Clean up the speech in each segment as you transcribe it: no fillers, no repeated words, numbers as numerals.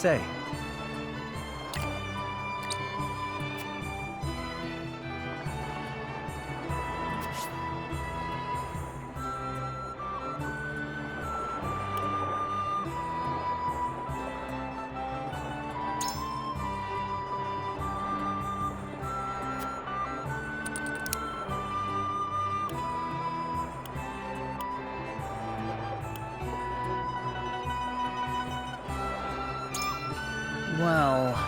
say? Well...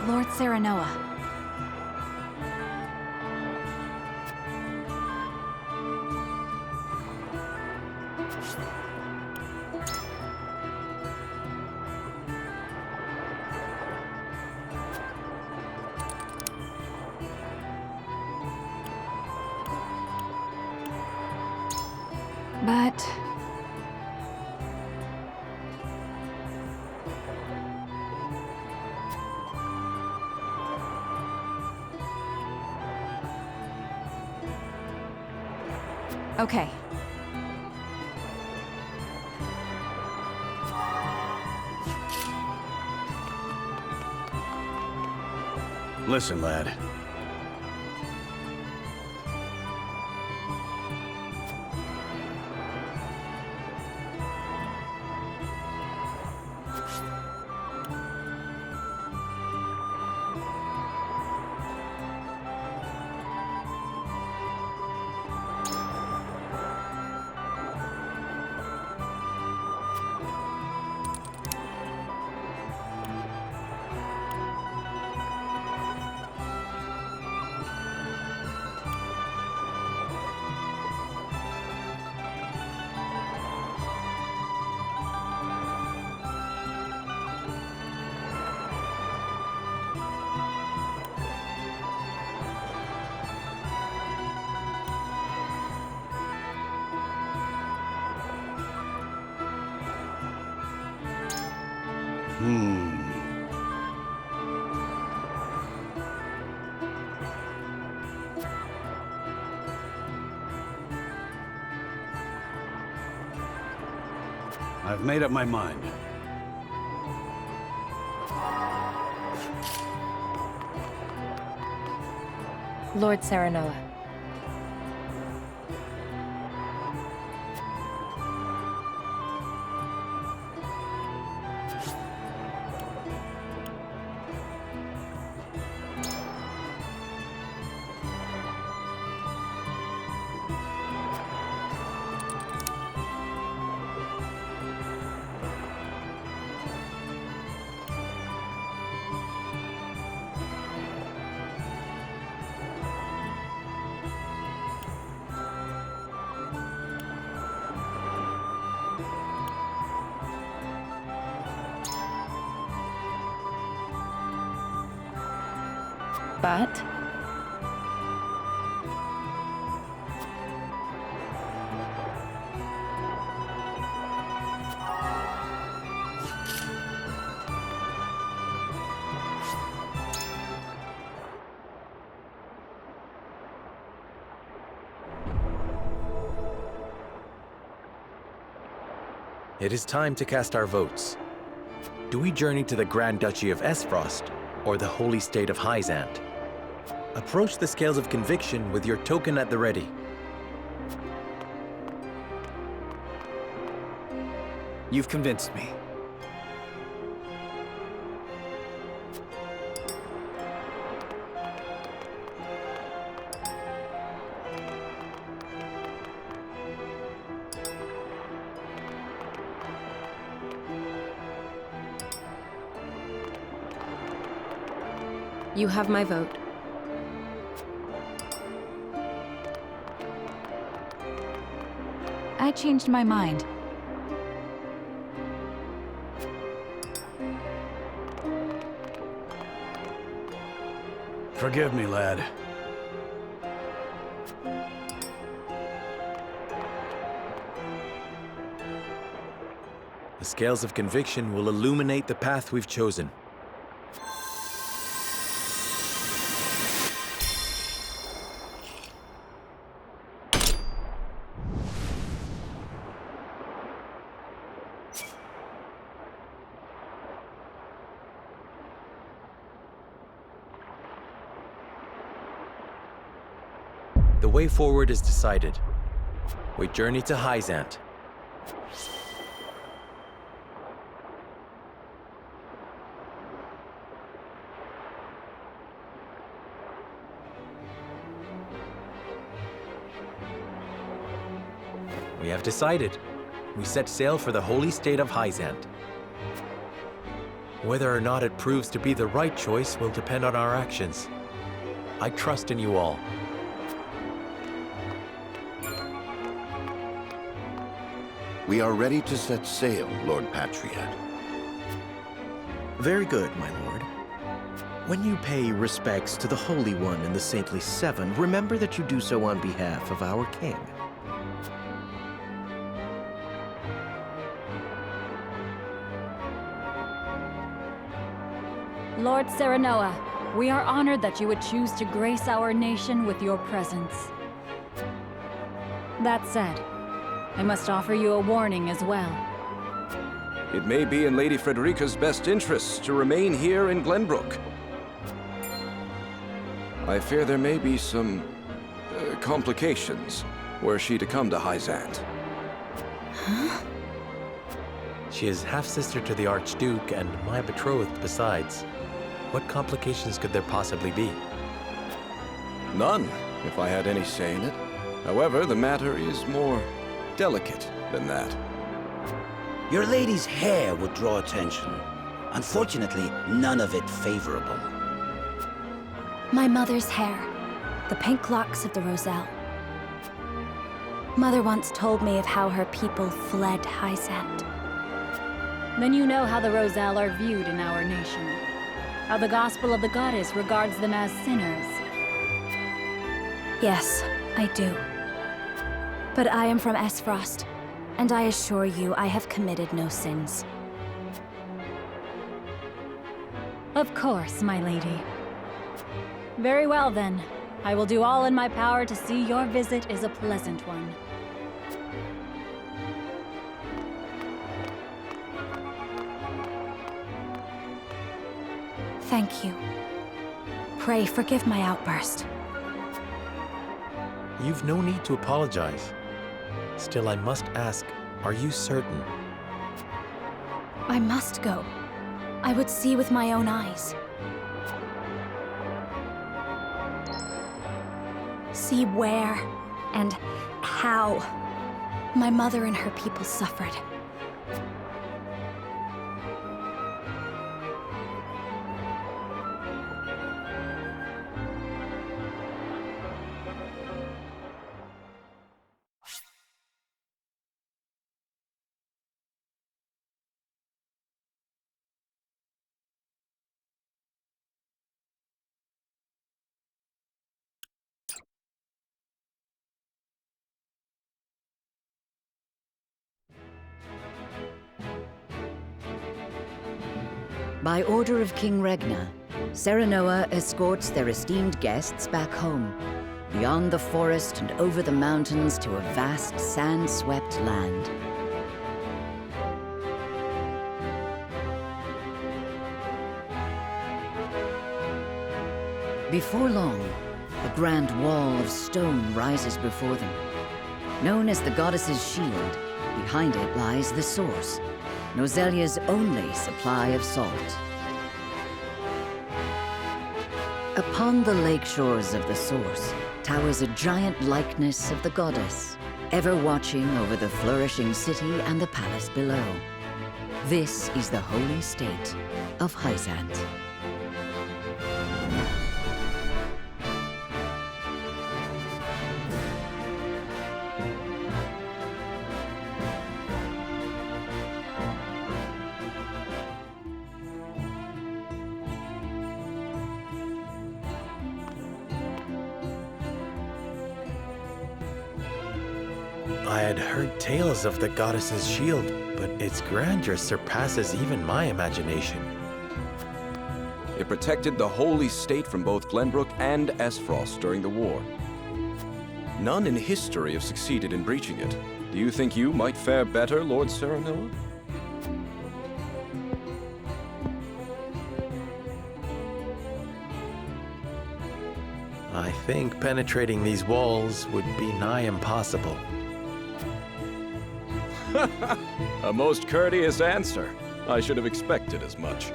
Lord Serenoa. But... okay. Listen, lad. I've made up my mind. Lord Serenoa. But... It is time to cast our votes. Do we journey to the Grand Duchy of Aesfrost, or the Holy State of Hyzante? Approach the scales of conviction with your token at the ready. You've convinced me. You have my vote. I changed my mind. Forgive me, lad. The scales of conviction will illuminate the path we've chosen. The way forward is decided. We journey to Hyzante. We have decided. We set sail for the holy state of Hyzante. Whether or not it proves to be the right choice will depend on our actions. I trust in you all. We are ready to set sail, Lord Patriot. Very good, my lord. When you pay respects to the Holy One and the Saintly Seven, remember that you do so on behalf of our king. Lord Serenoa, we are honored that you would choose to grace our nation with your presence. That said, I must offer you a warning as well. It may be in Lady Frederica's best interests to remain here in Glenbrook. I fear there may be some complications were she to come to Hyzante. Huh? She is half-sister to the Archduke and my betrothed besides. What complications could there possibly be? None, if I had any say in it. However, the matter is more delicate than that. Your lady's hair would draw attention. Unfortunately, none of it favorable. My mother's hair. The pink locks of the Roselle. Mother once told me of how her people fled Hyzante. Then you know how the Roselle are viewed in our nation. How the gospel of the goddess regards them as sinners. Yes, I do. But I am from Aesfrost, and I assure you I have committed no sins. Of course, my lady. Very well then. I will do all in my power to see your visit is a pleasant one. Thank you. Pray forgive my outburst. You've no need to apologize. Still, I must ask, are you certain? I must go. I would see with my own eyes. See where and how my mother and her people suffered. By order of King Regna, Serenoa escorts their esteemed guests back home, beyond the forest and over the mountains to a vast sand-swept land. Before long, a grand wall of stone rises before them. Known as the Goddess's Shield, behind it lies the source, Nozelia's only supply of salt. Upon the lake shores of the source towers a giant likeness of the goddess, ever watching over the flourishing city and the palace below. This is the holy state of Hyzante. I had heard tales of the goddess's shield, but its grandeur surpasses even my imagination. It protected the holy state from both Glenbrook and Aesfrost during the war. None in history have succeeded in breaching it. Do you think you might fare better, Lord Serenoa? I think penetrating these walls would be nigh impossible. A most courteous answer. I should have expected as much.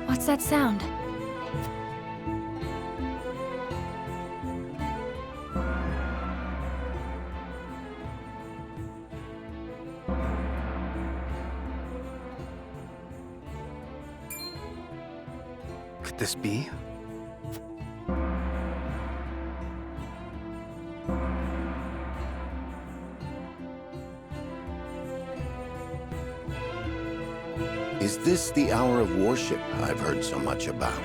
What's that sound? Could this be? Is this the hour of worship I've heard so much about?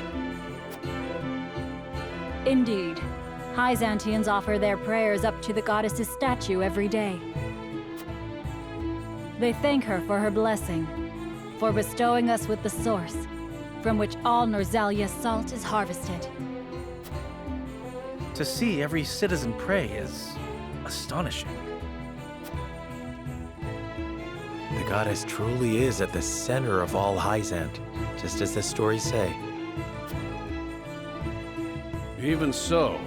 Indeed. Hyzanteans offer their prayers up to the goddess's statue every day. They thank her for her blessing, for bestowing us with the source, from which all Norzalia salt is harvested. To see every citizen pray is astonishing. The goddess truly is at the center of all Hyzante, just as the stories say. Even so,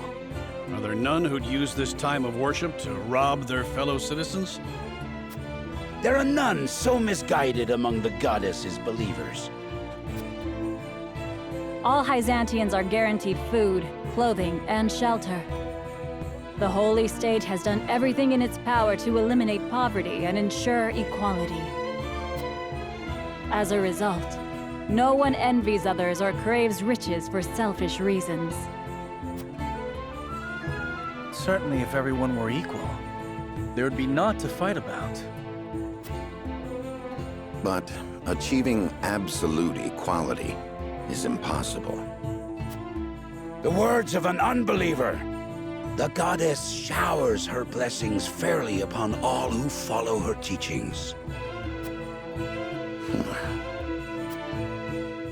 are there none who'd use this time of worship to rob their fellow citizens? There are none so misguided among the goddess's believers. All Hyzanteans are guaranteed food, clothing, and shelter. The Holy State has done everything in its power to eliminate poverty and ensure equality. As a result, no one envies others or craves riches for selfish reasons. Certainly, if everyone were equal, there would be naught to fight about. But achieving absolute equality is impossible. The words of an unbeliever. The goddess showers her blessings fairly upon all who follow her teachings.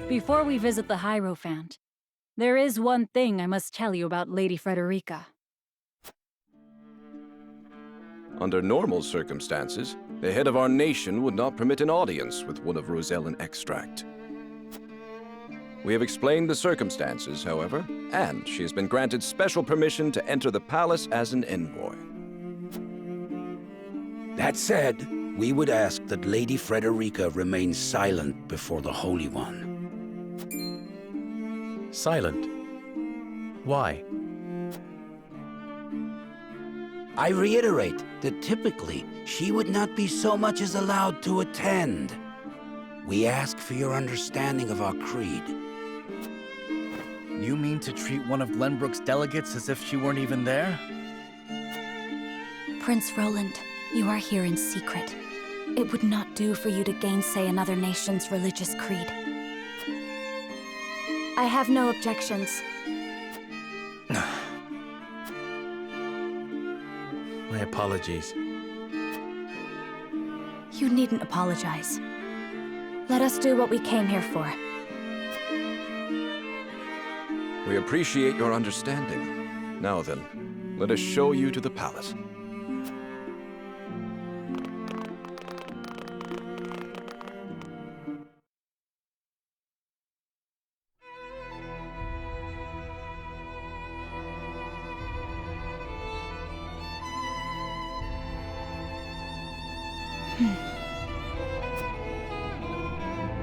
Before we visit the Hierophant, there is one thing I must tell you about Lady Frederica. Under normal circumstances, the head of our nation would not permit an audience with one of Rosellan extract. We have explained the circumstances, however, and she has been granted special permission to enter the palace as an envoy. That said, we would ask that Lady Frederica remain silent before the Holy One. Silent? Why? I reiterate that typically, she would not be so much as allowed to attend. We ask for your understanding of our creed. You mean to treat one of Glenbrook's delegates as if she weren't even there? Prince Roland, you are here in secret. It would not do for you to gainsay another nation's religious creed. I have no objections. My apologies. You needn't apologize. Let us do what we came here for. We appreciate your understanding. Now then, let us show you to the palace.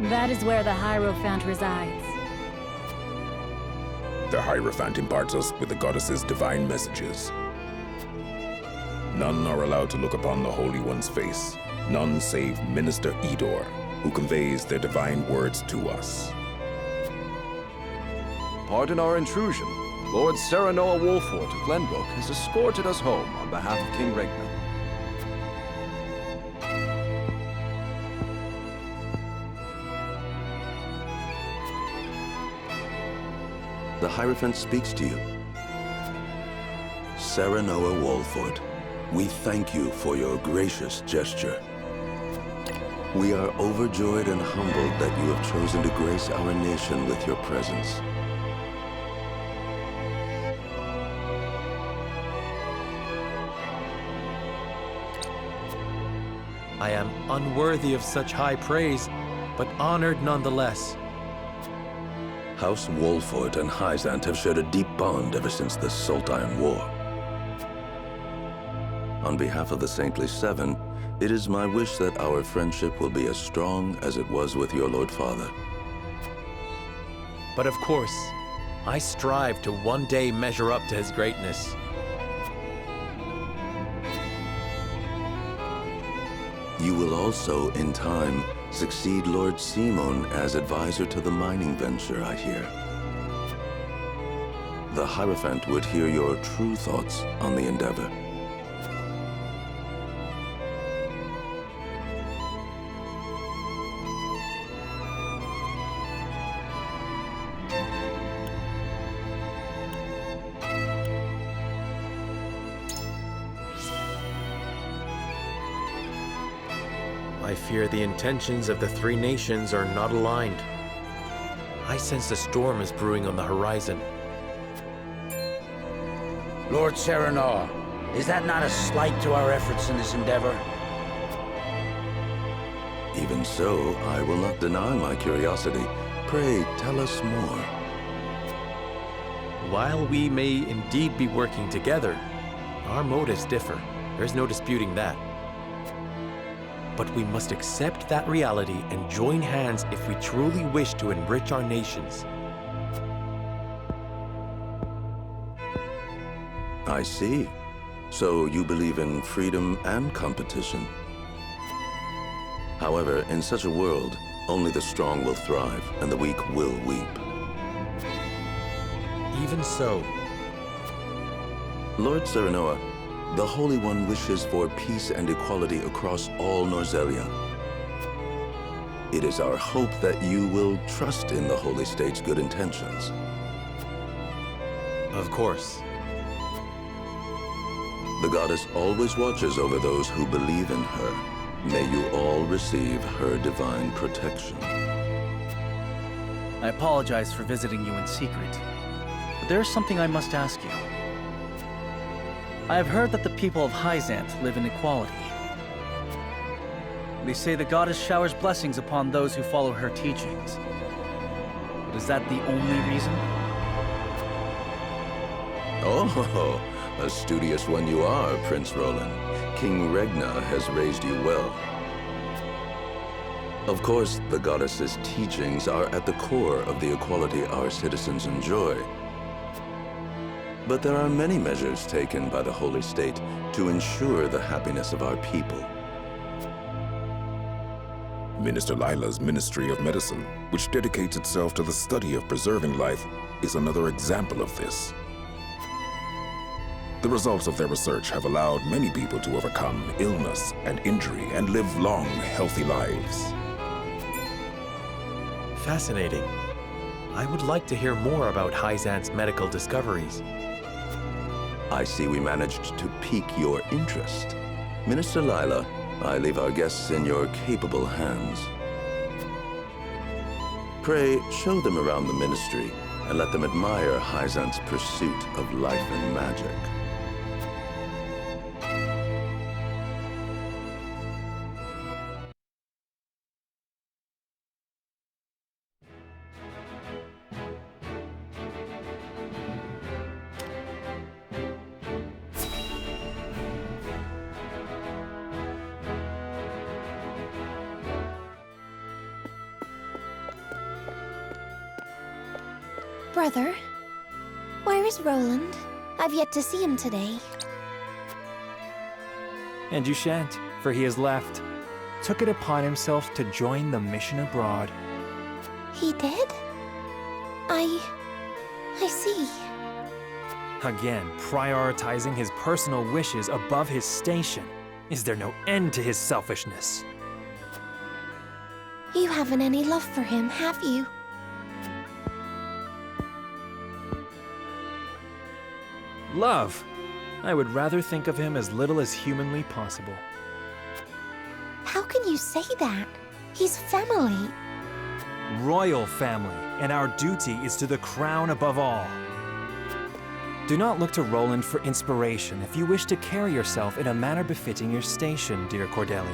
That is where the Hierophant resides. The Hierophant imparts us with the goddess's divine messages. None are allowed to look upon the Holy One's face, none save Minister Erador. who conveys their divine words to us. Pardon our intrusion. Lord Serenoa Wolffort of Glenbrook has escorted us home on behalf of King Regna. The Hierophant speaks to you. Serenoa Wolffort, we thank you for your gracious gesture. We are overjoyed and humbled that you have chosen to grace our nation with your presence. I am unworthy of such high praise, but honored nonetheless. House Wolffort and Hyzante have shared a deep bond ever since the Saltine War. On behalf of the Saintly Seven, it is my wish that our friendship will be as strong as it was with your Lord Father. But of course, I strive to one day measure up to his greatness. You will also, in time, succeed Lord Simon as advisor to the mining venture, I hear. The Hierophant would hear your true thoughts on the endeavor. I fear the intentions of the three nations are not aligned. I sense a storm is brewing on the horizon. Lord Serenoa, is that not a slight to our efforts in this endeavor? Even so, I will not deny my curiosity. Pray, tell us more. While we may indeed be working together, our motives differ. There's no disputing that. But we must accept that reality and join hands if we truly wish to enrich our nations. I see. So you believe in freedom and competition. However, in such a world, only the strong will thrive and the weak will weep. Even so. Lord Serenoa, the Holy One wishes for peace and equality across all Norzelia. It is our hope that you will trust in the Holy State's good intentions. Of course. The goddess always watches over those who believe in her. May you all receive her divine protection. I apologize for visiting you in secret, but there is something I must ask you. I have heard that the people of Hyzante live in equality. They say the goddess showers blessings upon those who follow her teachings. But is that the only reason? Oh, a studious one you are, Prince Roland. King Regna has raised you well. Of course, the goddess's teachings are at the core of the equality our citizens enjoy. But there are many measures taken by the Holy State to ensure the happiness of our people. Minister Lila's Ministry of Medicine, which dedicates itself to the study of preserving life, is another example of this. The results of their research have allowed many people to overcome illness and injury and live long, healthy lives. Fascinating. I would like to hear more about Hyzante's medical discoveries. I see we managed to pique your interest. Minister Lila, I leave our guests in your capable hands. Pray, show them around the ministry and let them admire Hyzante's pursuit of life and magic. Brother, where is Roland? I've yet to see him today. And you shan't, for he has left. took it upon himself to join the mission abroad. He did? I see. Again, prioritizing his personal wishes above his station. Is there no end to his selfishness? You haven't any love for him, have you? Love? I would rather think of him as little as humanly possible. How can you say that? He's family. Royal family, and our duty is to the crown above all. Do not look to Roland for inspiration if you wish to carry yourself in a manner befitting your station, dear Cordelia.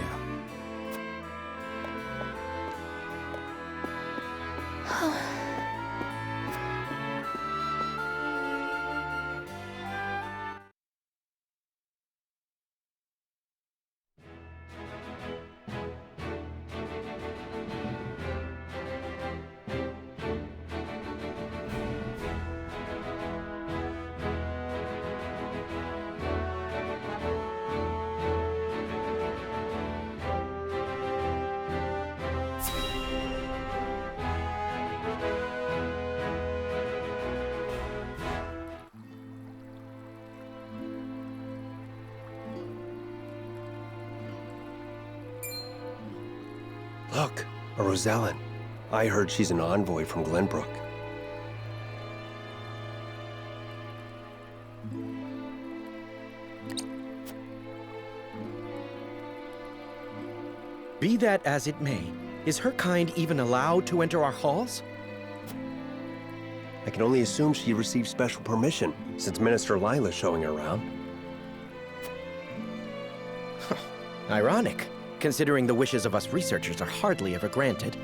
Look, a Rosellan. I heard she's an envoy from Glenbrook. Be that as it may, is her kind even allowed to enter our halls? I can only assume she received special permission, since Minister Lila's showing her around. Ironic, considering the wishes of us researchers are hardly ever granted.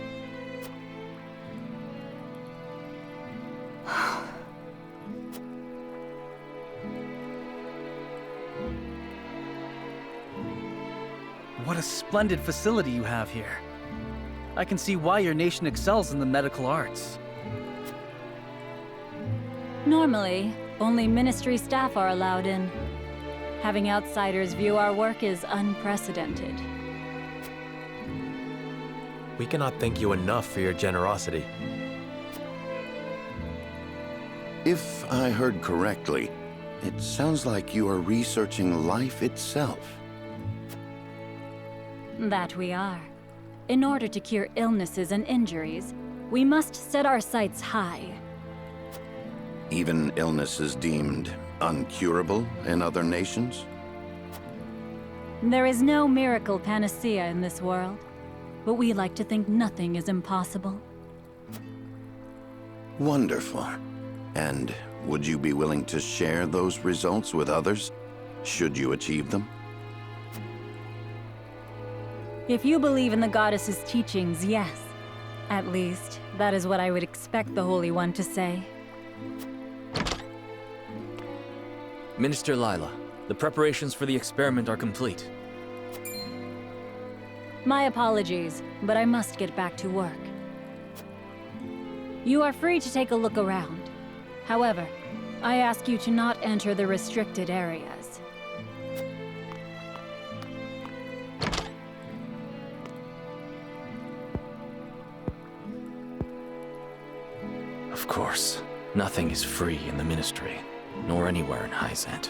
What a splendid facility you have here. I can see why your nation excels in the medical arts. Normally, only ministry staff are allowed in. Having outsiders view our work is unprecedented. We cannot thank you enough for your generosity. If I heard correctly, it sounds like you are researching life itself. That we are. In order to cure illnesses and injuries, we must set our sights high. Even illnesses deemed uncurable in other nations? There is no miracle panacea in this world, but we like to think nothing is impossible. Wonderful. And would you be willing to share those results with others, should you achieve them? If you believe in the goddess's teachings, yes. At least, that is what I would expect the Holy One to say. Minister Lila, the preparations for the experiment are complete. My apologies, but I must get back to work. You are free to take a look around. However, I ask you to not enter the restricted areas. Of course, nothing is free in the Ministry, nor anywhere in Hyzante.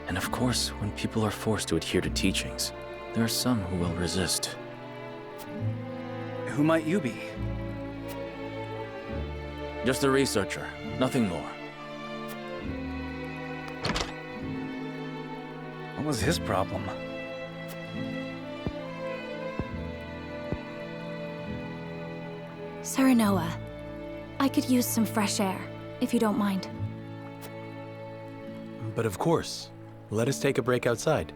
And of course, when people are forced to adhere to teachings, there are some who will resist. Who might you be? Just a researcher, nothing more. What was his problem? Serenoa, I could use some fresh air, if you don't mind. But of course, let us take a break outside.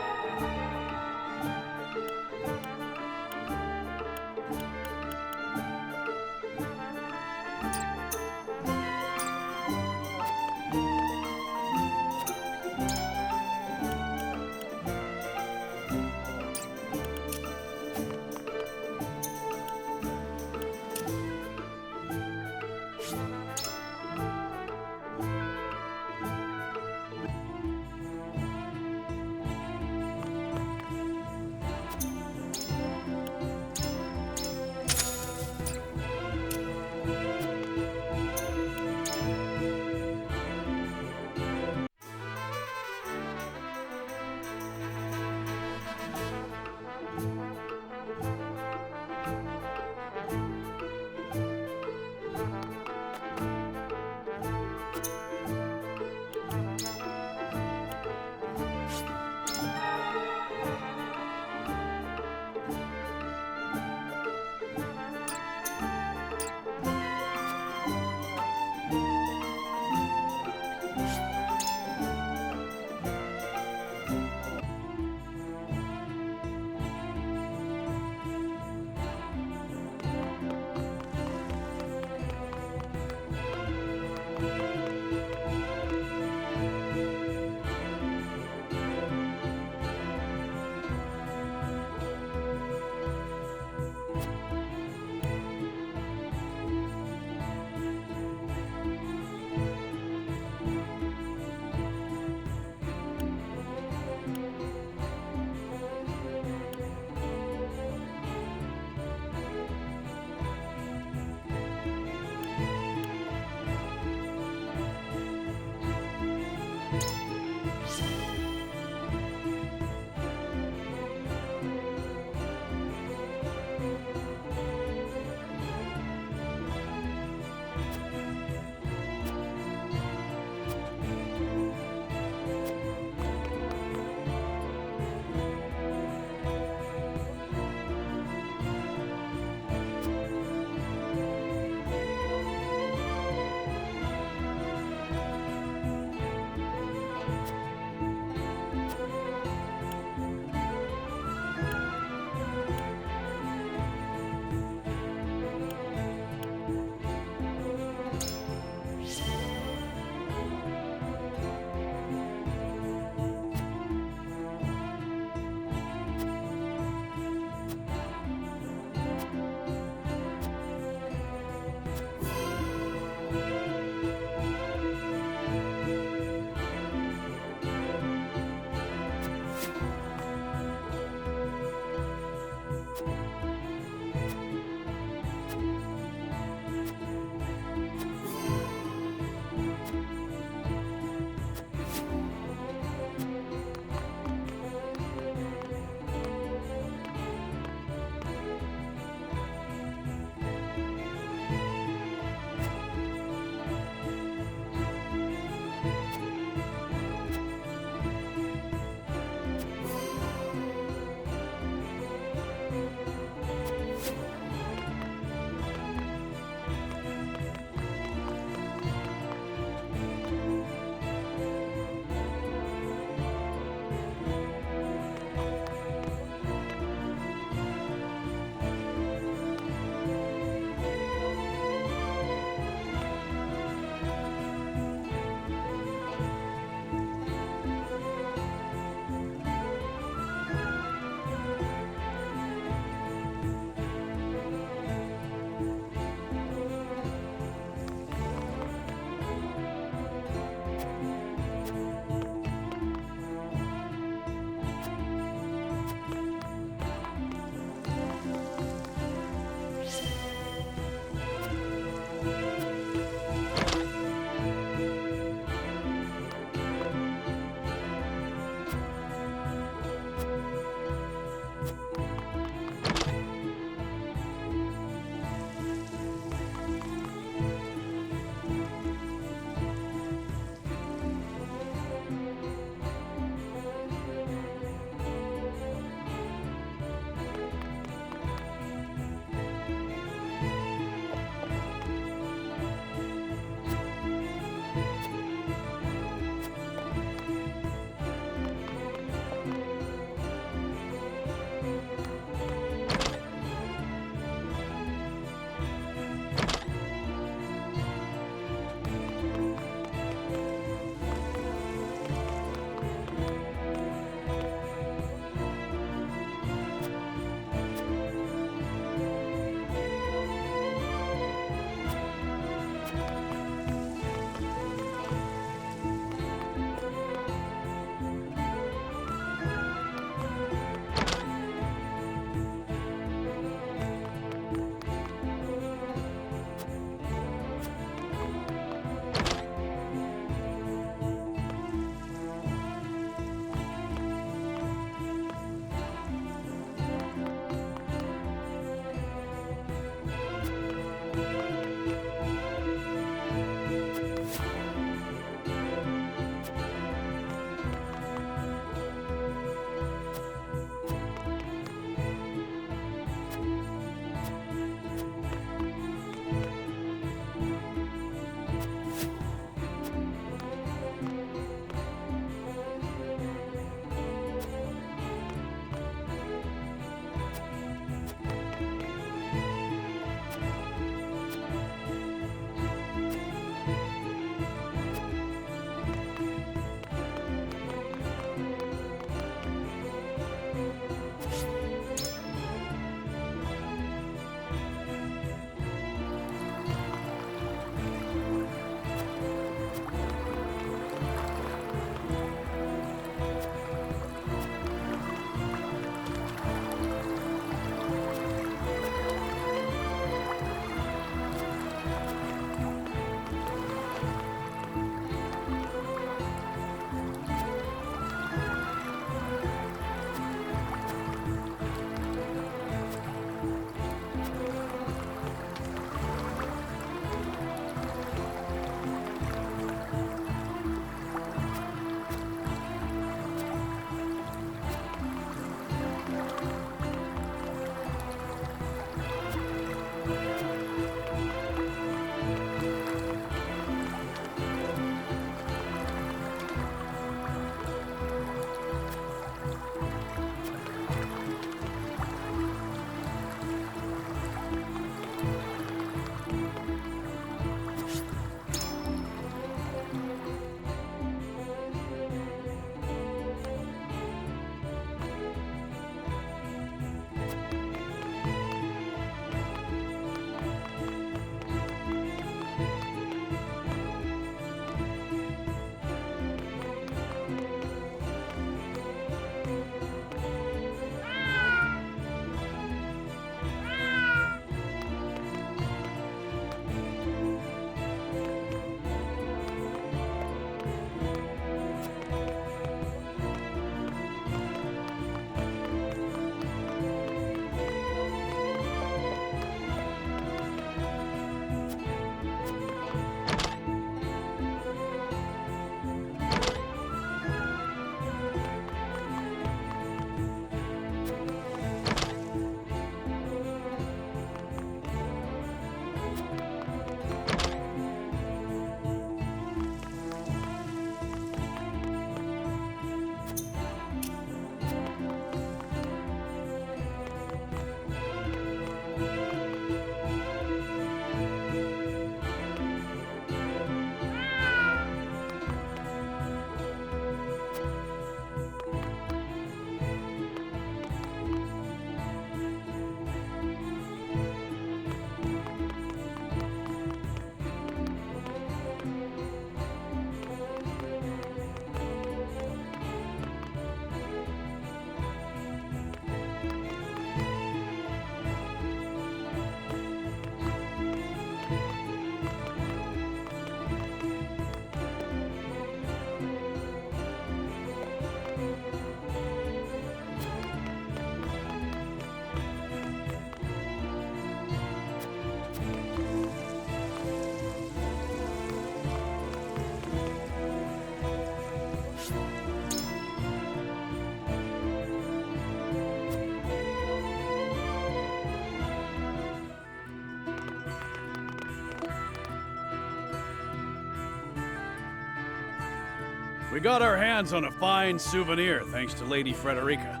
We got our hands on a fine souvenir thanks to Lady Frederica.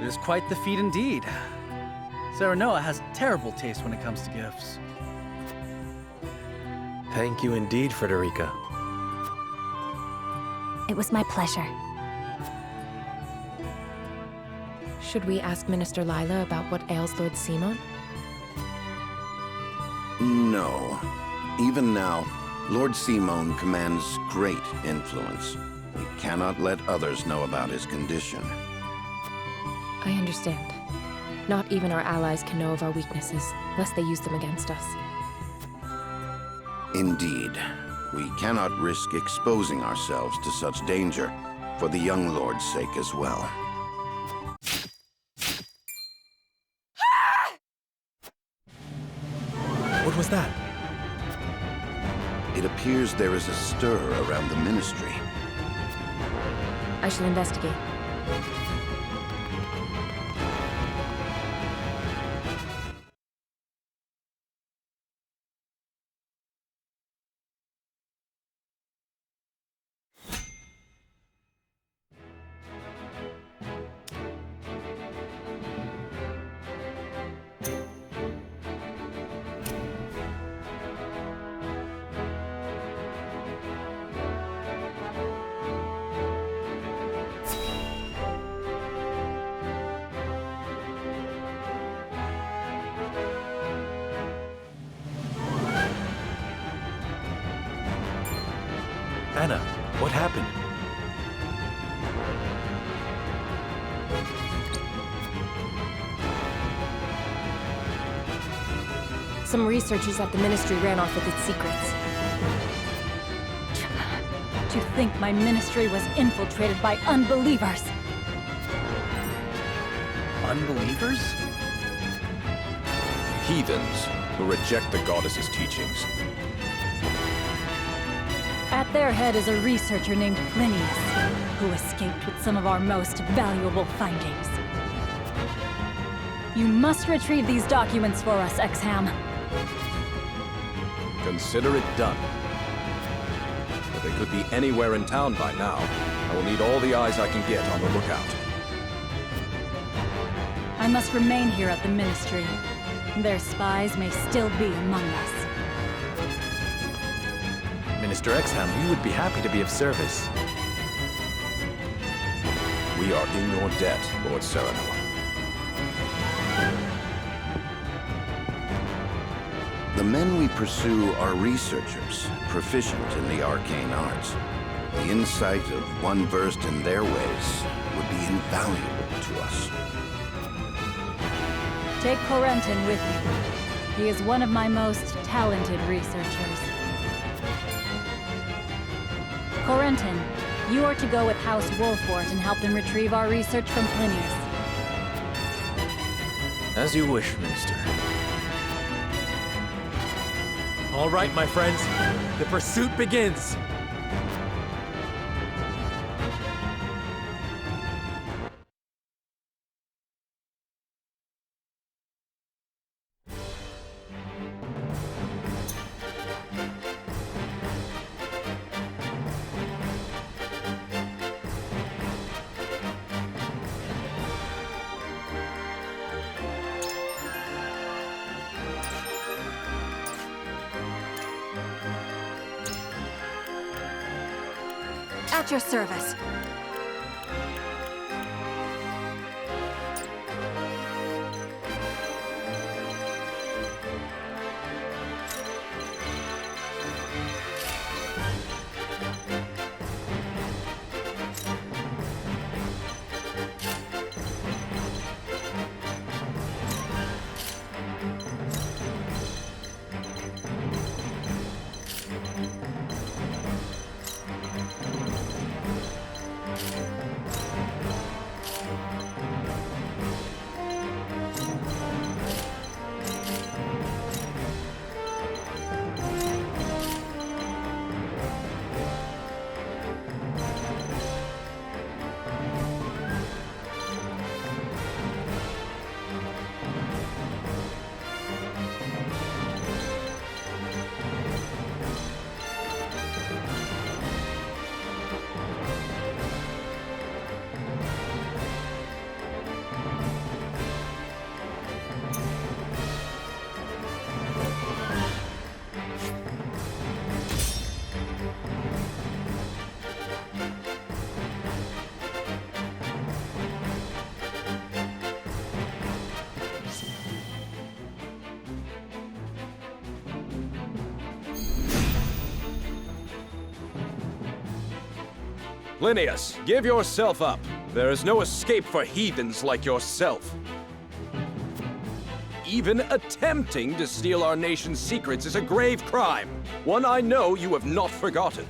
It is quite the feat indeed. Serenoa has terrible taste when it comes to gifts. Thank you indeed, Frederica. It was my pleasure. Should we ask Minister Lila about what ails Lord Simon? No. Even now, Lord Simon commands great influence. We cannot let others know about his condition. I understand. Not even our allies can know of our weaknesses, lest they use them against us. Indeed. We cannot risk exposing ourselves to such danger, for the young lord's sake as well. What was that? It appears there is a stir around the ministry. I shall investigate. Anna, what happened? Some researchers at the Ministry ran off with its secrets. To think my ministry was infiltrated by unbelievers. Unbelievers? Heathens who reject the goddess's teachings. At their head is a researcher named Plinius, who escaped with some of our most valuable findings. You must retrieve these documents for us, Exham. Consider it done. But they could be anywhere in town by now. I will need all the eyes I can get on the lookout. I must remain here at the Ministry. Their spies may still be among us. Minister Exham, we would be happy to be of service. We are in your debt, Lord Serenoa. The men we pursue are researchers, proficient in the arcane arts. The insight of one versed in their ways would be invaluable to us. Take Corentin with you. He is one of my most talented researchers. Corentin, you are to go with House Wolffort and help them retrieve our research from Plinius. As you wish, Minister. All right, my friends. The pursuit begins. At your service. Plinius, give yourself up. There is no escape for heathens like yourself. Even attempting to steal our nation's secrets is a grave crime. One I know you have not forgotten.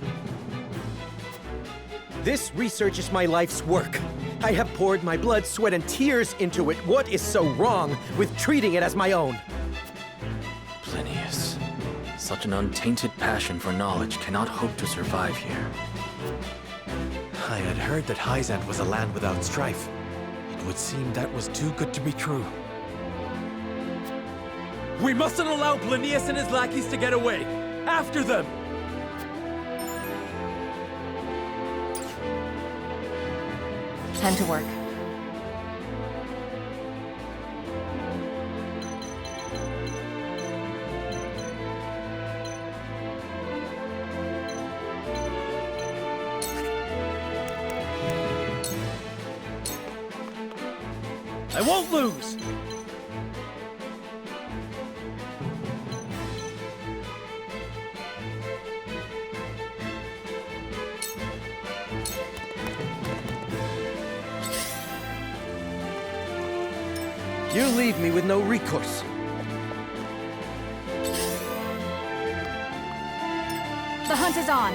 This research is my life's work. I have poured my blood, sweat, and tears into it. What is so wrong with treating it as my own? Plinius, such an untainted passion for knowledge cannot hope to survive here. I had heard that Hyzante was a land without strife. It would seem that was too good to be true. We mustn't allow Plinius and his lackeys to get away! After them! Time to work. I won't lose! You leave me with no recourse. The hunt is on.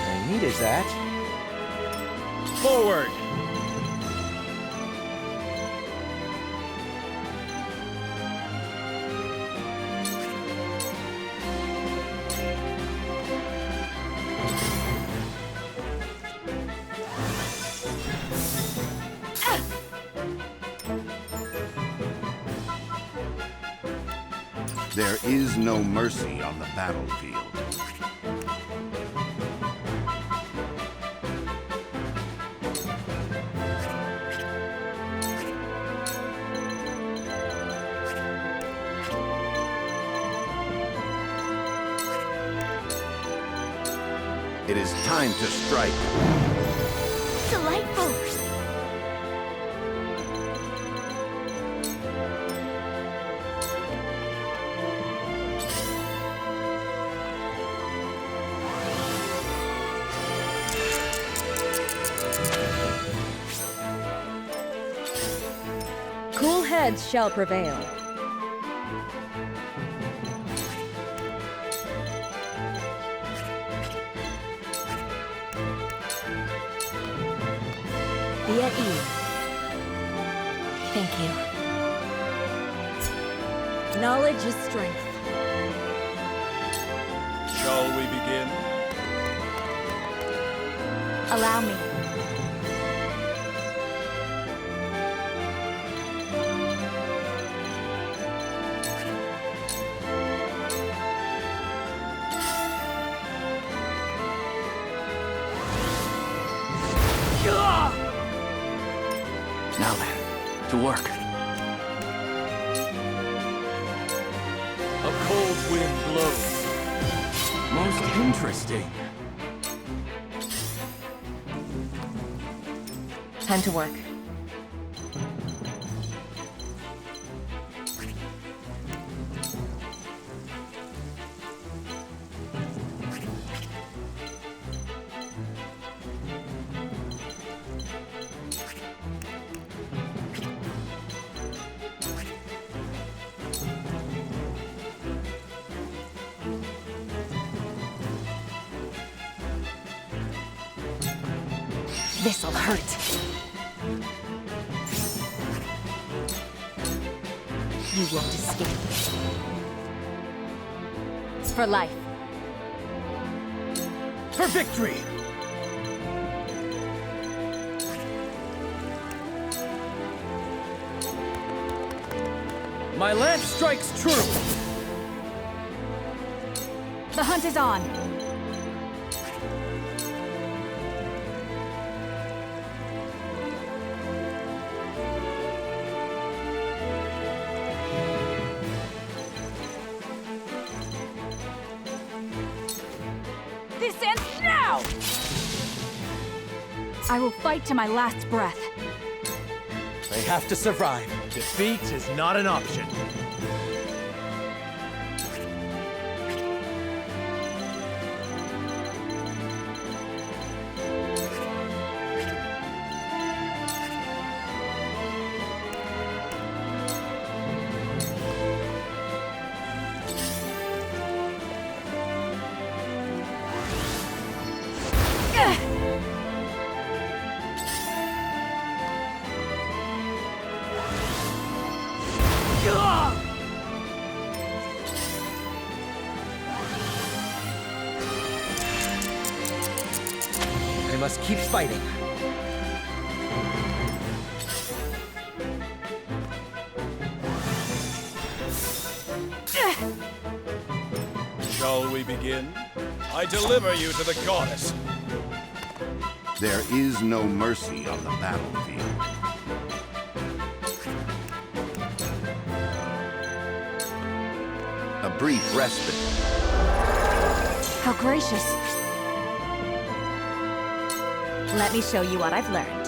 How neat is that? Forward! There is no mercy on the battlefield. It is time to strike. Delightful. Cool heads shall prevail. Be at ease. Thank you. Knowledge is strength. Shall we begin? Allow me. Now then, to work. A cold wind blows. Most interesting. Time to work. This'll hurt. You won't escape. For life. For victory! My lance strikes true! The hunt is on. This ends now! I will fight to my last breath. They have to survive. Defeat is not an option. I must keep fighting. Shall we begin? I deliver you to the goddess. There is no mercy on the battlefield. A brief respite. How gracious. Let me show you what I've learned.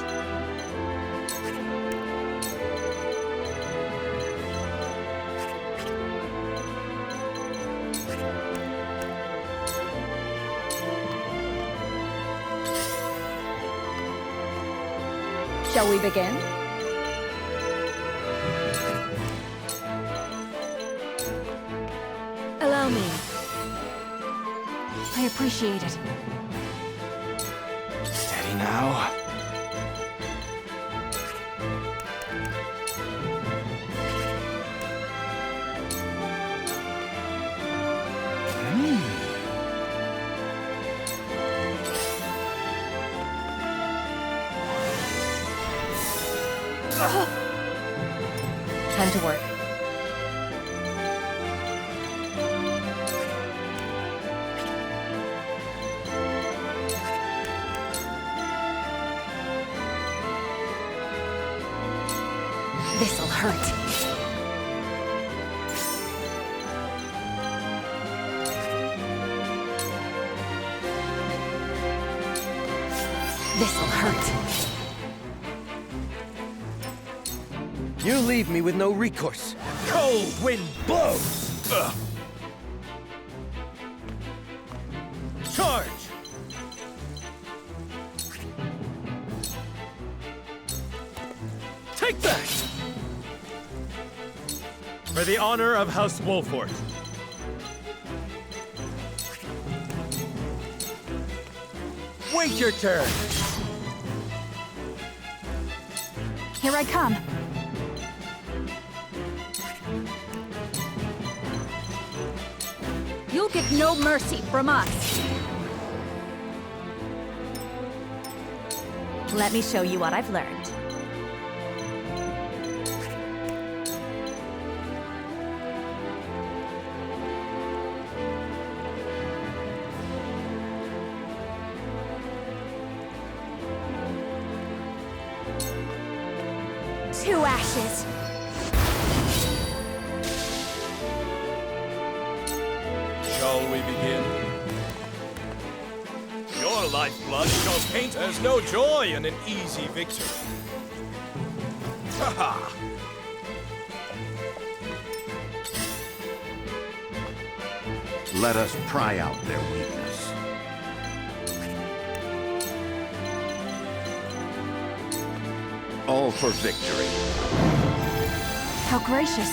Shall we begin? Allow me. I appreciate it. Steady now. Time to work. This'll hurt. This'll hurt. You leave me with no recourse. Cold wind blows! Charge! Take that! For the honor of House Wolffort. Wait your turn! Here I come. You'll get no mercy from us. Let me show you what I've learned. Two ashes. Shall we begin? Your lifeblood shall paint. There's no joy in an easy victory. Ha-ha! Let us pry out their weakness. All for victory. How gracious.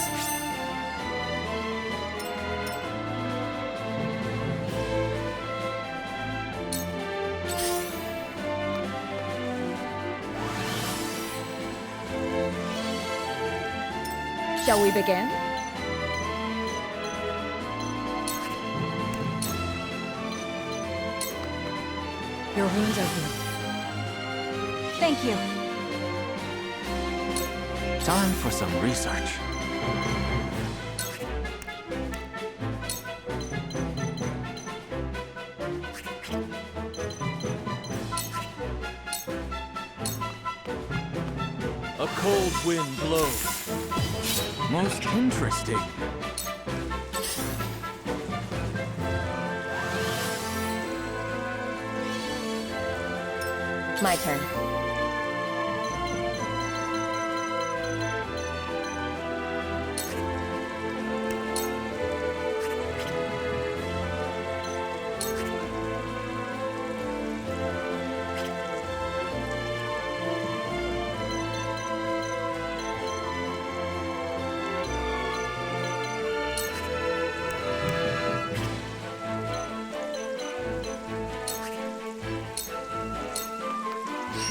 Shall we begin? Your wounds are healed. Thank you. Time for some research. A cold wind blows. Most interesting. My turn.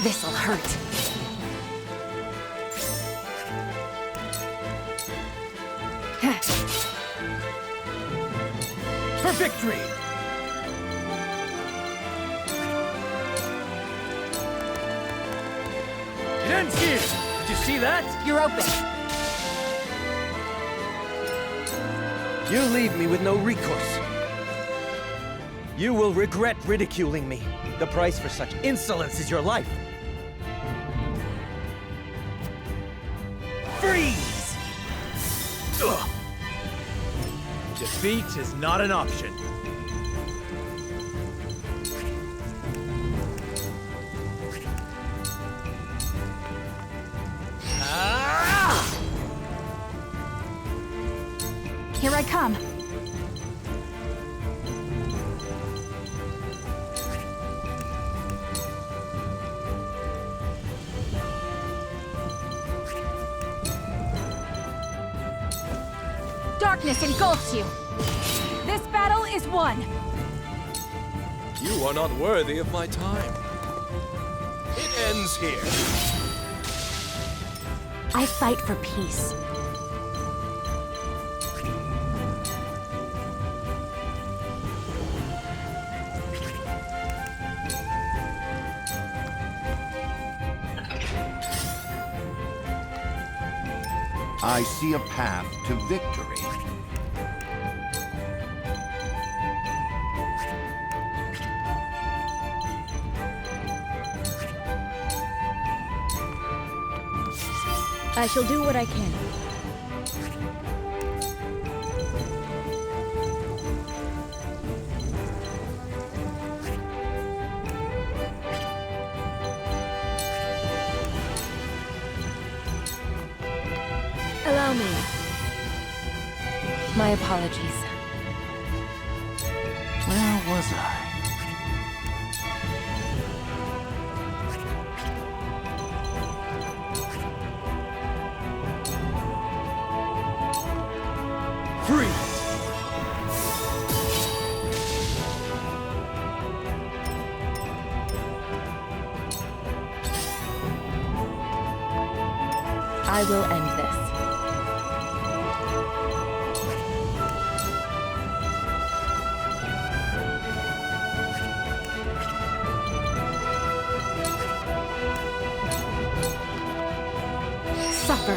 This'll hurt. For victory! It ends here! Did you see that? You're open. You leave me with no recourse. You will regret ridiculing me. The price for such insolence is your life. Freeze! Ugh. Defeat is not an option. Here I come. Darkness engulfs you. This battle is won. You are not worthy of my time. It ends here. I fight for peace. I see a path to victory. I shall do what I can. Allow me. My apologies. Where was I? I will end this. Suffer.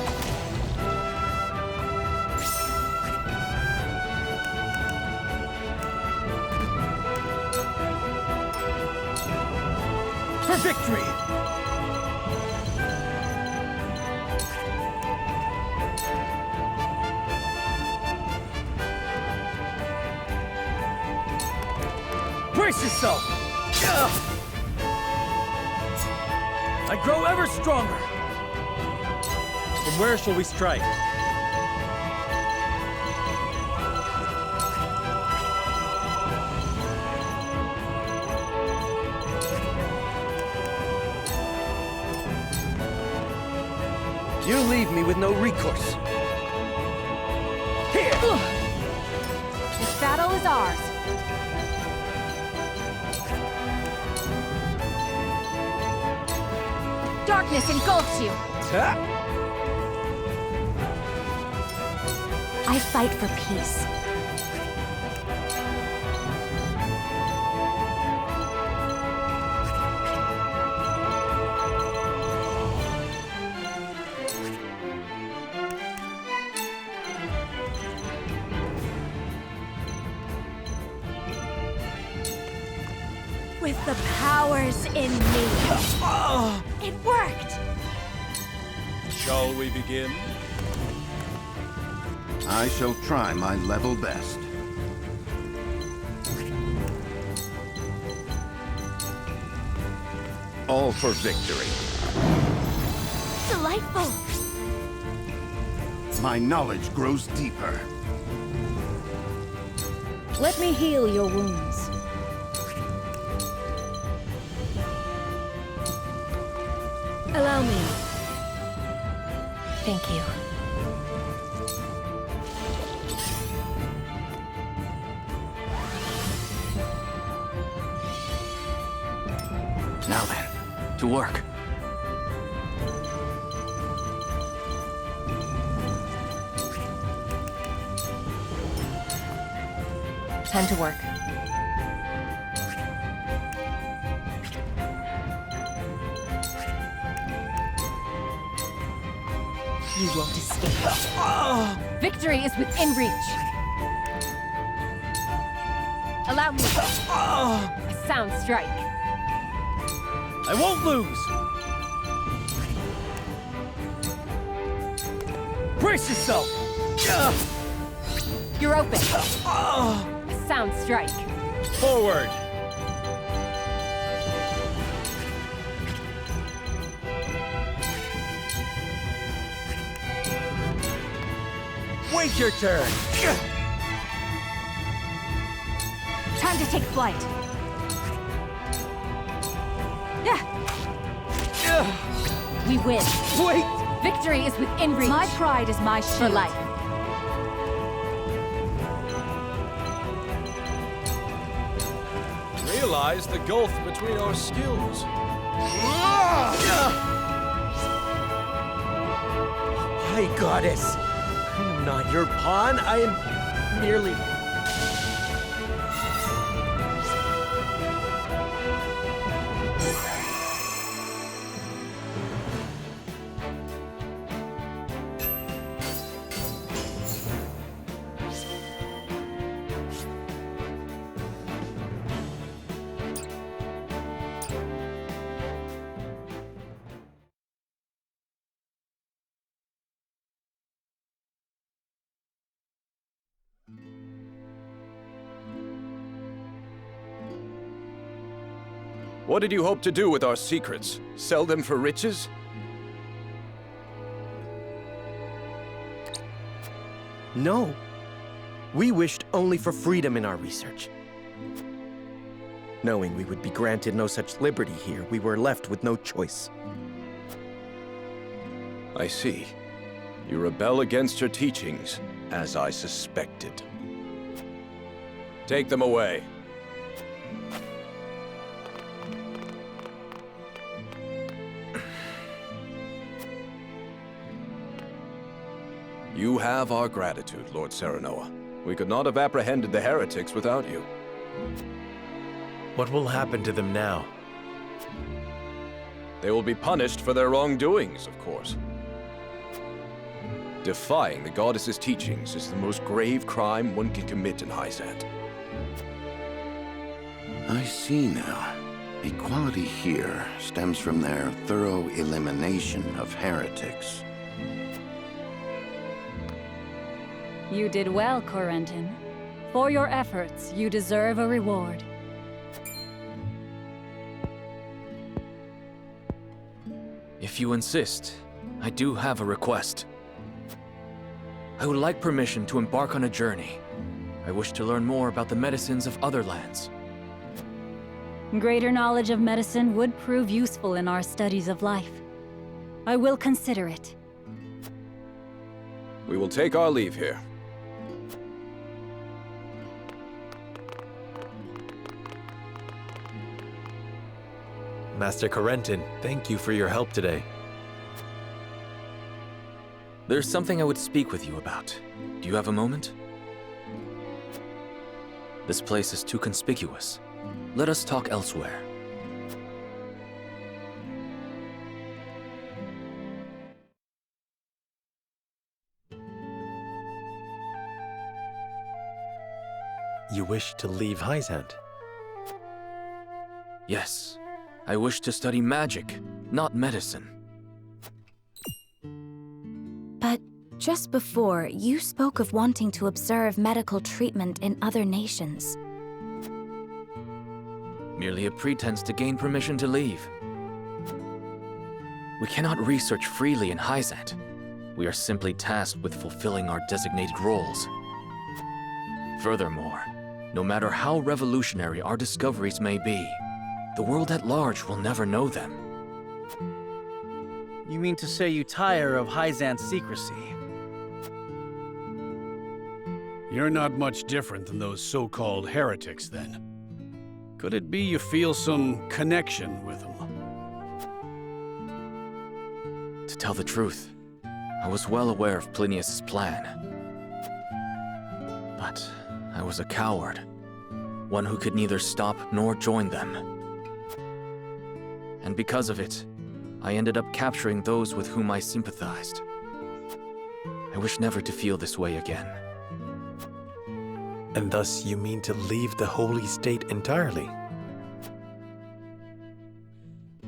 For victory! Brace yourself! I grow ever stronger! From where shall we strike? You leave me with no recourse. Here! This battle is ours. Darkness engulfs you. I fight for peace. With the powers in me. It worked! Shall we begin? I shall try my level best. all for victory. Delightful! My knowledge grows deeper. Let me heal your wounds. Allow me. Thank you. Now then, to work. Time to work. You won't escape. Victory is within reach. Allow me. A sound strike. I won't lose! Brace yourself! You're open. A sound strike. Forward! Wait your turn! Time to take flight. We win. Wait! Victory is within reach. My pride is my shield. For life. Realize the gulf between our skills. My goddess! I am not your pawn, I am merely... What did you hope to do with our secrets? Sell them for riches? No. We wished only for freedom in our research. Knowing we would be granted no such liberty here, we were left with no choice. I see. You rebel against your teachings, as I suspected. Take them away. You have our gratitude, Lord Serenoa. We could not have apprehended the heretics without you. What will happen to them now? They will be punished for their wrongdoings, of course. Defying the goddess's teachings is the most grave crime one can commit in Hyzante. I see now. Equality here stems from their thorough elimination of heretics. You did well, Corentin. For your efforts, you deserve a reward. If you insist, I do have a request. I would like permission to embark on a journey. I wish to learn more about the medicines of other lands. Greater knowledge of medicine would prove useful in our studies of life. I will consider it. We will take our leave here. Master Corentin, thank you for your help today. There's something I would speak with you about. Do you have a moment? This place is too conspicuous. Let us talk elsewhere. You wish to leave Hyzante? Yes. I wish to study magic, not medicine. But just before, you spoke of wanting to observe medical treatment in other nations. Merely a pretense to gain permission to leave. We cannot research freely in Hyzante. We are simply tasked with fulfilling our designated roles. Furthermore, no matter how revolutionary our discoveries may be, the world at large will never know them. You mean to say you tire of Hyzante's secrecy? You're not much different than those so-called heretics, then. Could it be you feel some connection with them? To tell the truth, I was well aware of Plinius' plan. But I was a coward, one who could neither stop nor join them. And because of it, I ended up capturing those with whom I sympathized. I wish never to feel this way again. And thus you mean to leave the Holy State entirely?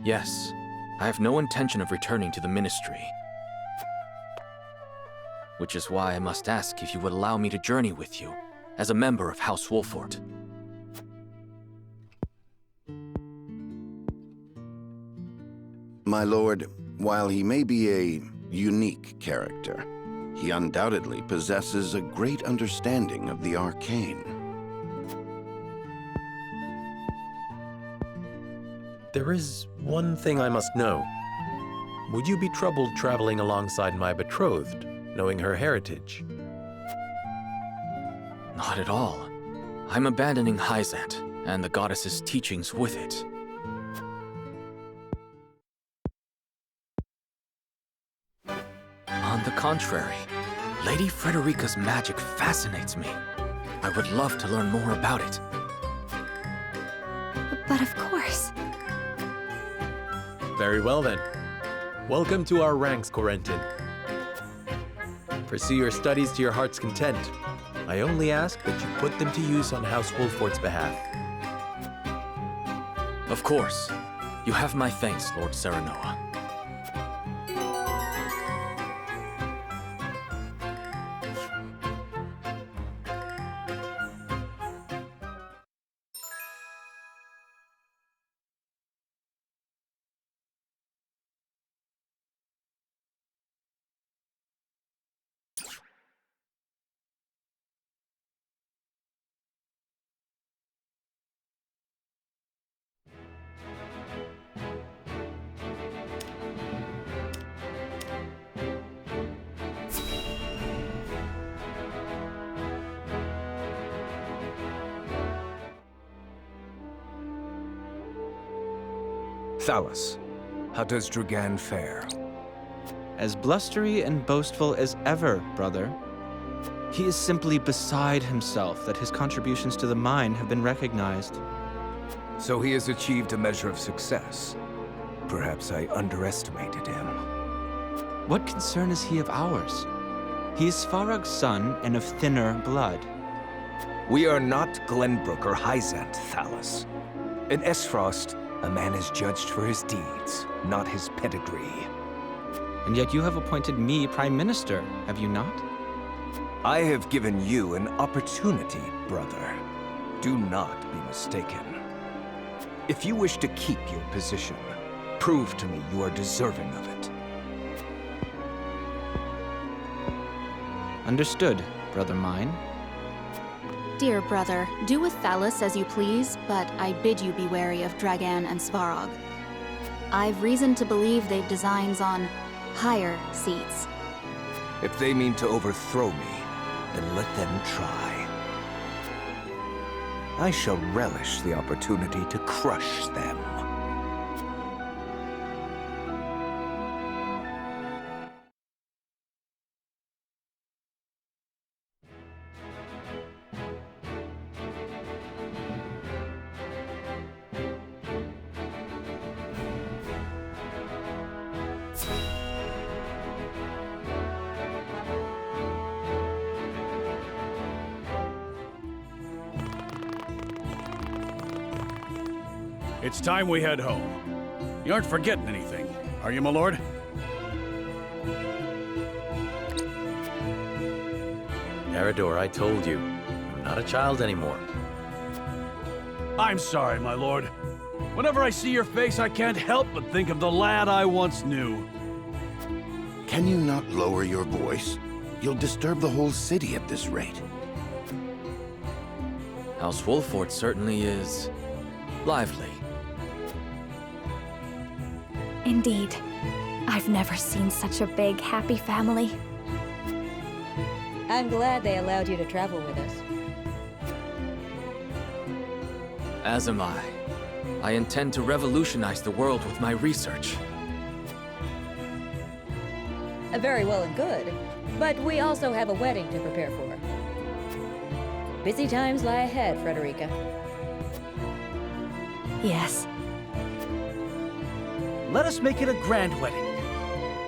Yes, I have no intention of returning to the Ministry. Which is why I must ask if you would allow me to journey with you, as a member of House Wolffort. My lord, while he may be a unique character, he undoubtedly possesses a great understanding of the arcane. There is one thing I must know. Would you be troubled traveling alongside my betrothed, knowing her heritage? Not at all. I'm abandoning Hyzante, and the goddess's teachings with it. On the contrary, Lady Frederica's magic fascinates me. I would love to learn more about it. But of course. Very well then. Welcome to our ranks, Corentin. Pursue your studies to your heart's content. I only ask that you put them to use on House Wolffort's behalf. Of course. You have my thanks, Lord Serenoa. Thalus, how does Dragan fare? As blustery and boastful as ever, brother. He is simply beside himself that his contributions to the mine have been recognized. So he has achieved a measure of success. Perhaps I underestimated him. What concern is he of ours? He is Svarog's son and of thinner blood. We are not Glenbrook or Hyzante, Thalus. In Aesfrost, a man is judged for his deeds, not his pedigree. And yet you have appointed me Prime Minister, have you not? I have given you an opportunity, brother. Do not be mistaken. If you wish to keep your position, prove to me you are deserving of it. Understood, brother mine. Dear brother, do with Thalus as you please, but I bid you be wary of Dragan and Svarog. I've reason to believe they've designs on higher seats. If they mean to overthrow me, then let them try. I shall relish the opportunity to crush them. It's time we head home. You aren't forgetting anything, are you, my lord? Erador, I told you, I'm not a child anymore. I'm sorry, my lord. Whenever I see your face, I can't help but think of the lad I once knew. Can you not lower your voice? You'll disturb the whole city at this rate. House Wolffort certainly is lively. Indeed. I've never seen such a big, happy family. I'm glad they allowed you to travel with us. As am I. I intend to revolutionize the world with my research. Very well and good. But we also have a wedding to prepare for. Busy times lie ahead, Frederica. Yes. Let us make it a grand wedding.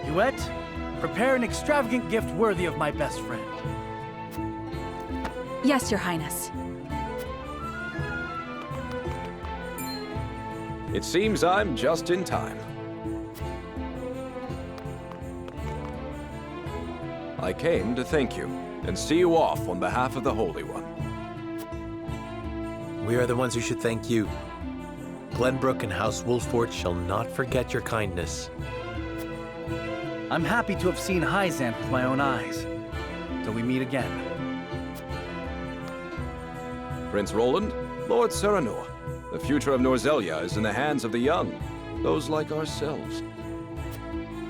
Hughette, prepare an extravagant gift worthy of my best friend. Yes, Your Highness. It seems I'm just in time. I came to thank you and see you off on behalf of the Holy One. We are the ones who should thank you. Glenbrook and House Wolffort shall not forget your kindness. I'm happy to have seen Hyzante with my own eyes. Till we meet again. Prince Roland, Lord Serenoa, the future of Norzelia is in the hands of the young, those like ourselves.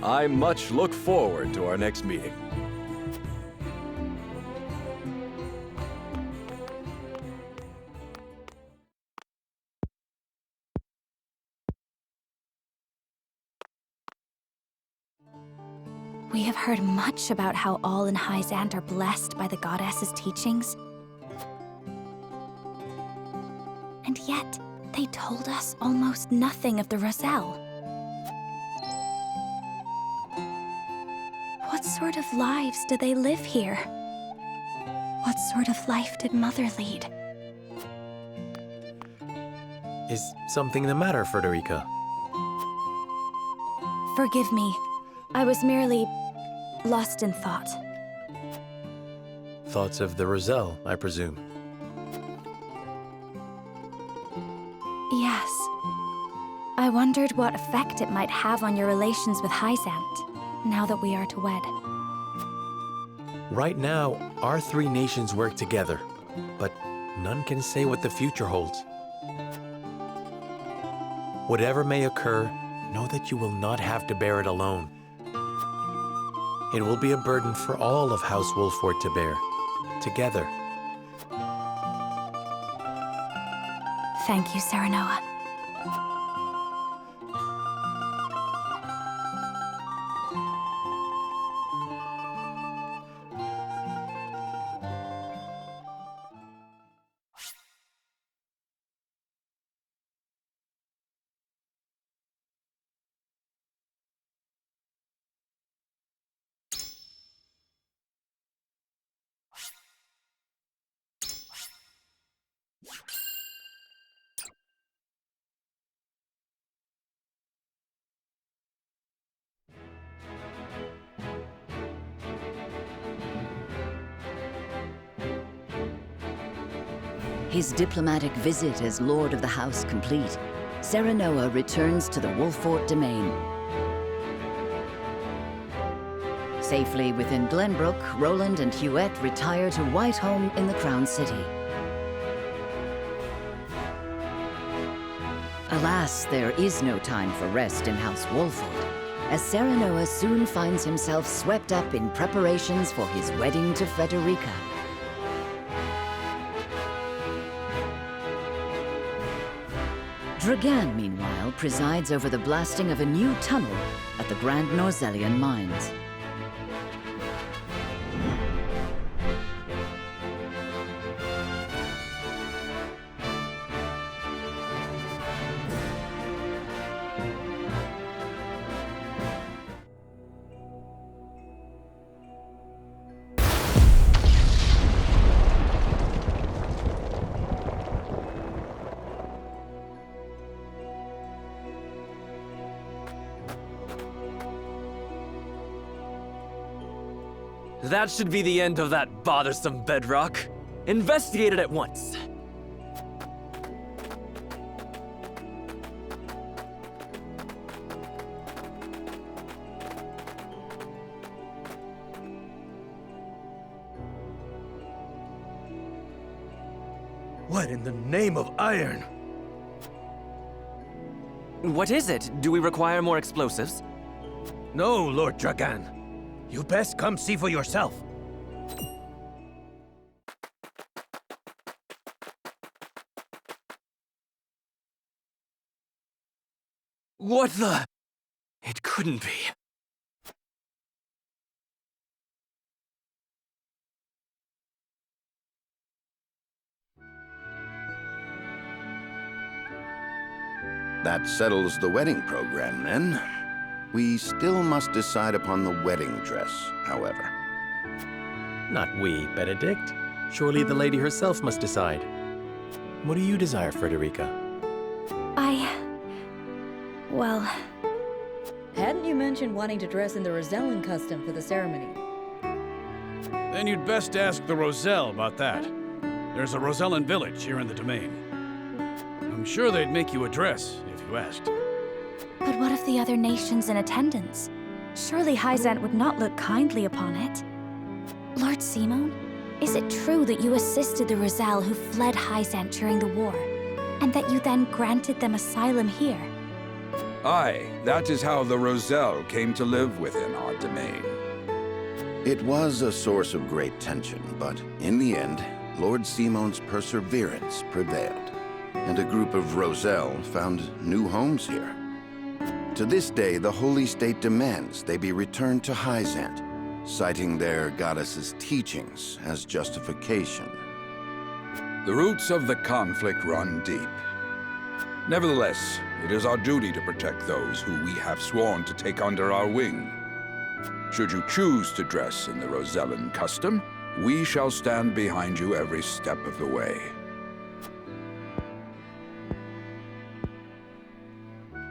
I much look forward to our next meeting. We have heard much about how all in Hyzante are blessed by the goddess's teachings. And yet, they told us almost nothing of the Roselle. What sort of lives do they live here? What sort of life did Mother lead? Is something the matter, Frederica? Forgive me. I was merely lost in thought. Thoughts of the Roselle, I presume. Yes. I wondered what effect it might have on your relations with Hyzante, now that we are to wed. Right now, our three nations work together, but none can say what the future holds. Whatever may occur, know that you will not have to bear it alone. It will be a burden for all of House Wolffort to bear, together. Thank you, Serenoa. His diplomatic visit as Lord of the House complete, Serenoa returns to the Wolffort domain. Safely within Glenbrook, Roland and Hughette retire to Whiteholm in the Crown City. Alas, there is no time for rest in House Wolffort, as Serenoa soon finds himself swept up in preparations for his wedding to Frederica. Dragan, meanwhile, presides over the blasting of a new tunnel at the Grand Norzelian mines. That should be the end of that bothersome bedrock. Investigate it at once. What in the name of iron? What is it? Do we require more explosives? No, Lord Dragan. You best come see for yourself. What the? It couldn't be. That settles the wedding program, then. We still must decide upon the wedding dress, however. Not we, Benedict. Surely the lady herself must decide. What do you desire, Frederica? Well... Hadn't you mentioned wanting to dress in the Rosellan custom for the ceremony? Then you'd best ask the Roselle about that. There's a Rosellan village here in the domain. I'm sure they'd make you a dress if you asked. But what of the other nations in attendance? Surely Hyzante would not look kindly upon it. Lord Simon, is it true that you assisted the Roselle who fled Hyzante during the war, and that you then granted them asylum here? Aye, that is how the Roselle came to live within our domain. It was a source of great tension, but in the end, Lord Simon's perseverance prevailed, and a group of Roselle found new homes here. To this day, the Holy State demands they be returned to Hyzante, citing their goddess's teachings as justification. The roots of the conflict run deep. Nevertheless, it is our duty to protect those who we have sworn to take under our wing. Should you choose to dress in the Rosellan custom, we shall stand behind you every step of the way.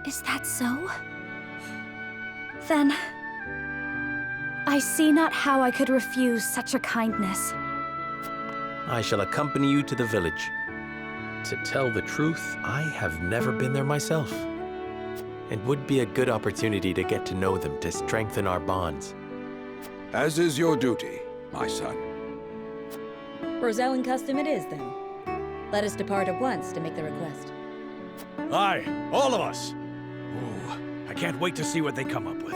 Is that so? Then... I see not how I could refuse such a kindness. I shall accompany you to the village. To tell the truth, I have never been there myself. It would be a good opportunity to get to know them to strengthen our bonds. As is your duty, my son. Rosellan custom it is, then. Let us depart at once to make the request. Aye, all of us. Ooh, I can't wait to see what they come up with.